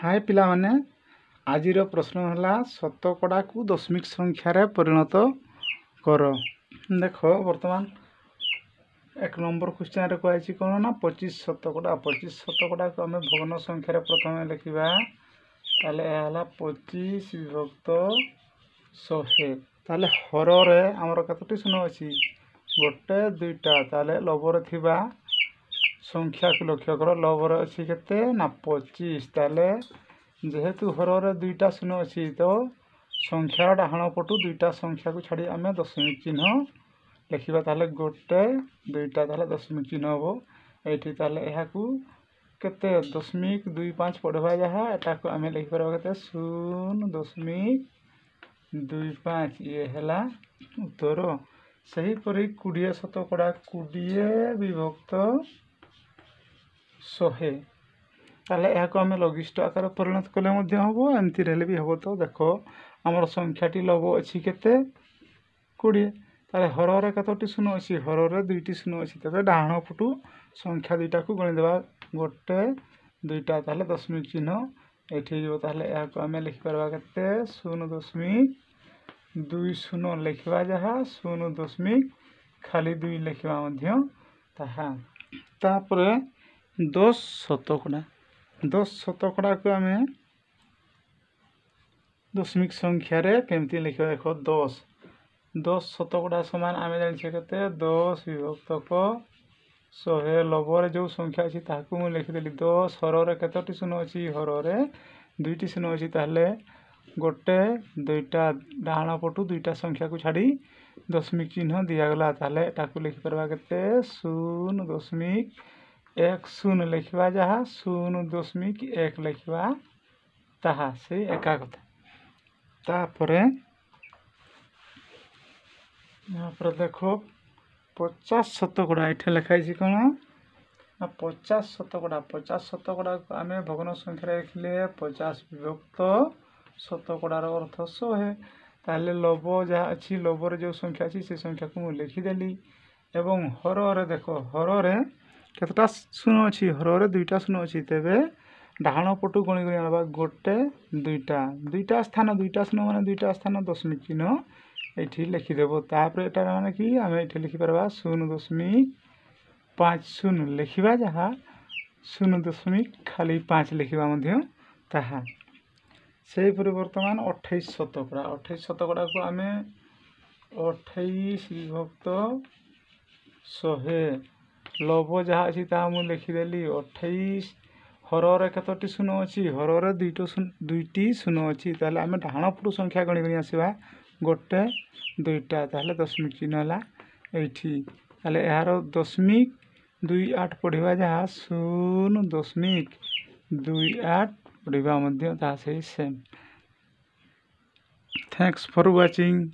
हाय पिला माने आजिर प्रश्न है शतकड़ा को दशमिक संख्यार परिणत कर। देख बर्तमान एक नंबर क्वेश्चन कही कौन ना 25 शतकड़ा 25 शतकड़ा को आम भग्न संख्यार प्रथम लिखा ताले 25 विभक्त 100 ताले हर आमर कतोटी शून्य अच्छी गोटे दुईटा ताले लबर थिबा संख्या को लक्ष्य कर लबर अच्छी के ना 25 ताले जेहेतु हर दुईटा शून्य अच्छी तो संख्यार डाहाण पटू दुईटा संख्या को छाड़ी आम दशमिक चिन्ह लिखा ताले गोटे दुईटा ताले दशमिक चिन्ह हम ये ताले केते 0.25 पढ़वा जहाँ एटा को आम लिखिपर के 0.25 ये है उत्तर। सहीपरी 20 शतकड़ा 20 विभक्त 100 ताले यहाँ आम लघिष्ठ आकार परिणत कले हम एमती रहे भी हम। तो देख आमर संख्याटी लघु अच्छी केते 20 ताले हर कतोटी शून्य अच्छी हर दुईटी शून्य अच्छी तेज डाहाण पटू संख्या दुईटा को गणिदेवा गोटे दुईटा ताले दशमिक चिन्ह ये ताले यहाँ आम लिखिपर के 0.20 लिखा जहाँ 0. खाली 2 लिखा तापर 10 शतकड़ा 10 शतकड़ा को आम दशमिक संख्यार केमती लिखा देख 10 शतकड़ा समान आम जाने के 10 विभक्त 100 लबर जो संख्या अच्छी मुझे लिखिदेली 10 हर कतोटी शून्य अच्छी हर दुईटी शून्य अच्छी ताले गोटे दुईटा डाहाण पटू दुईटा संख्या को छाड़ी दशमिक चिन्ह दिगला ताले ताकू लिखिपर के 0.10 लिखा जहाँ 0.1 लिखा ताहा से एका कथा। तापर यहाँ पर देखो 50 शतकड़ा ये लिखाई कौन 50 शतकड़ा 50 शतकड़ा को आम भग्न संख्या लिखले 50 विभक्त शतकड़ार अर्थ 100 ताले लब जहाँ अच्छी लबर जो संख्या अच्छी से संख्या को मुझे लिखिदेली एवं हर देख हर केतटा शून्य अच्छी हर दुईटा शून्य अच्छी तेरे डाहाण पटू गणी गणी आना गोटे दुईटा स्थान दुईटा शून्य मान दुईटा स्थान दशमिक चिन्ह ये लिखिदेव तापर एटार माने कि आम ये लिखिपर 0.50 लिखा जहाँ 0. खाली 5 लिखा ताहा से बर्तमान 28 शतकड़ा 28 शतकड़ा को आम 28 विभक्त 100 लब जहाँ अच्छी मुझे लिखिदेली 28 हर कतोटी शून्य अच्छी हर दुईटी शून्य अच्छी ताले आम डाहाण पटू संख्या गणी गणी आसवा गोटे दुईटा ताले दशमिक चिन्ह है ये यार 0.28 पढ़वा जहाँ 0.28 पढ़वा से सेम। Thanks for watching.